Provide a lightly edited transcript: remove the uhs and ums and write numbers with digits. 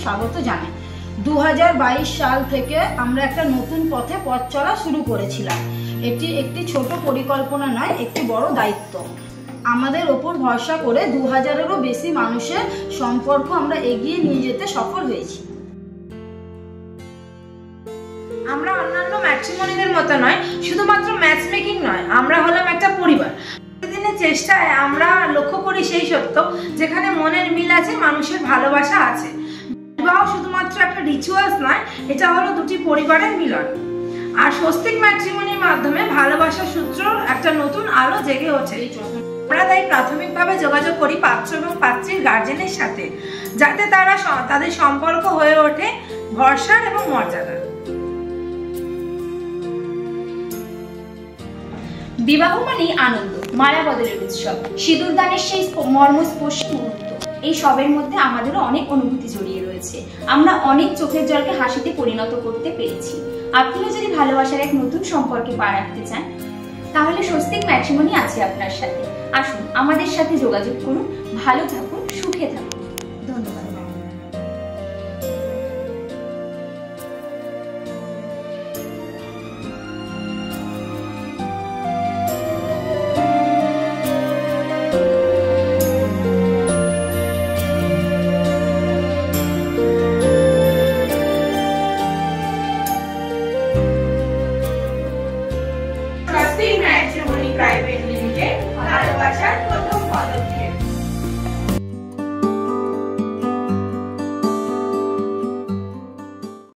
স্বাগত জানাই। 2022 সাল থেকে আমরা একটা নতুন পথে পথ চলা শুরু করেছিলাম। এটি একটি ছোট পরিকল্পনা নয়, একটি বড় দায়িত্ব। আমাদের ওপর ভরসা করে 2000-এরও বেশি মানুষের সম্পর্ক আমরা এগিয়ে নিয়ে যেতে সফল হয়েছি। আমরা অন্যান্য ম্যাট্রিমনিদের মতো নয়, শুধুমাত্র ম্যাচ মেকিং নয়, আমরা হলাম একটা পরিবার। প্রতিদিনের চেষ্টায় আমরা লক্ষ্য করি সেই সত্য যেখানে মনের মিল আছে, মানুষের ভালোবাসা আছে। বিবাহ শুধুমাত্র একটা রিচুয়ালস নয়, এটা হলো দুটি পরিবারের মিলন। আর স্বস্তিক ম্যাট্রিমনির মাধ্যমে ভালোবাসার সূত্র একটা নতুন আলো জেগে ওঠে। আমরা তাই প্রাথমিকভাবে যোগাযোগ করি পাত্র এবং পাত্রীর গার্জেনের সাথে, যাতে তারা তাদের সম্পর্ক হয়ে ওঠে ভরসার এবং মর্যাদার। বিবাহ মানেই আনন্দ, মালা বদলের উৎসব, সিঁদুরদানের সেই মর্মস্পর্শী মুহূর্ত। এই সবের মধ্যে আমাদেরও অনেক অনুভূতি জড়িয়ে রয়েছে। আমরা অনেক চোখের জলকে হাসিতে পরিণত করতে পেরেছি। আপনিও যদি ভালোবাসার এক নতুন সম্পর্কে পা রাখতে চান, তাহলে স্বস্তিক ম্যাট্রিমনি আছে আপনার সাথে। আসুন, আমাদের সাথে যোগাযোগ করুন। ভালো থাকুন, সুখে থাকুন।